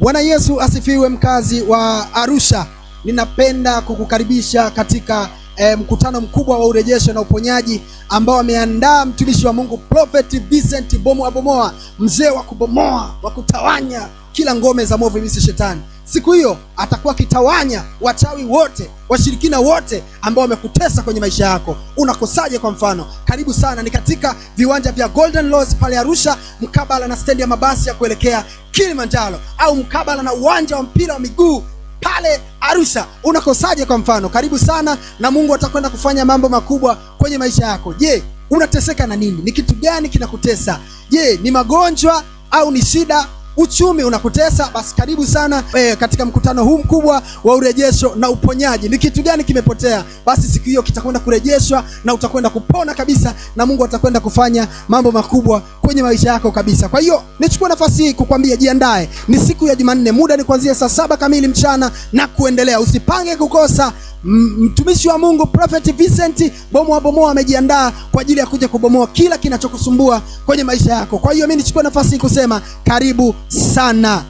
Bwana Yesu asifiwe. Mkazi wa Arusha, ninapenda kukukaribisha katika mkutano mkubwa wa urejesho na uponyaji ambao ameandaa mtumishi wa Mungu Prophet Vincent Bomoa, mzee wa kubomoa, wa kutawanya kila ngome za mwovu ibilisi shetani. Siku hiyo atakuwa kitawanya wachawi wote, washirikina wote ambao wamekutesa kwenye maisha yako. Unakosaje? Kwa mfano, karibu sana, ni katika viwanja vya Golden Rose pale Arusha, mkabala na stendi ya mabasi ya kuelekea Kilimanjaro, au mkabala na uwanja wa mpira wa miguu pale Arusha. Unakosaje? Kwa mfano, karibu sana, na Mungu atakwenda kufanya mambo makubwa kwenye maisha yako. Je, unateseka na nini? Ni kitu gani kinakutesa? Je, ni magonjwa au ni shida? Uchumi unakutesa? Basi karibu sana katika mkutano huu mkubwa wa urejesho na uponyaji. Ni kitu gani kimepotea? Basi siku hiyo kitakwenda kurejeshwa na utakwenda kupona kabisa, na Mungu atakwenda kufanya mambo makubwa kwenye maisha yako kabisa. Kwa hiyo nichukue nafasi hii kukwambia jiandae. Ni siku ya Jumanne, muda ni kuanzia saa 7 kamili mchana na kuendelea. Usipange kukosa. Mtumishi wa Mungu Prophet Vincent Bomoa amejiandaa kwa ajili ya kuja kubomoa kila kinachokusumbua kwenye maisha yako. Kwa hiyo mimi nichukue nafasi hii kusema karibu sana.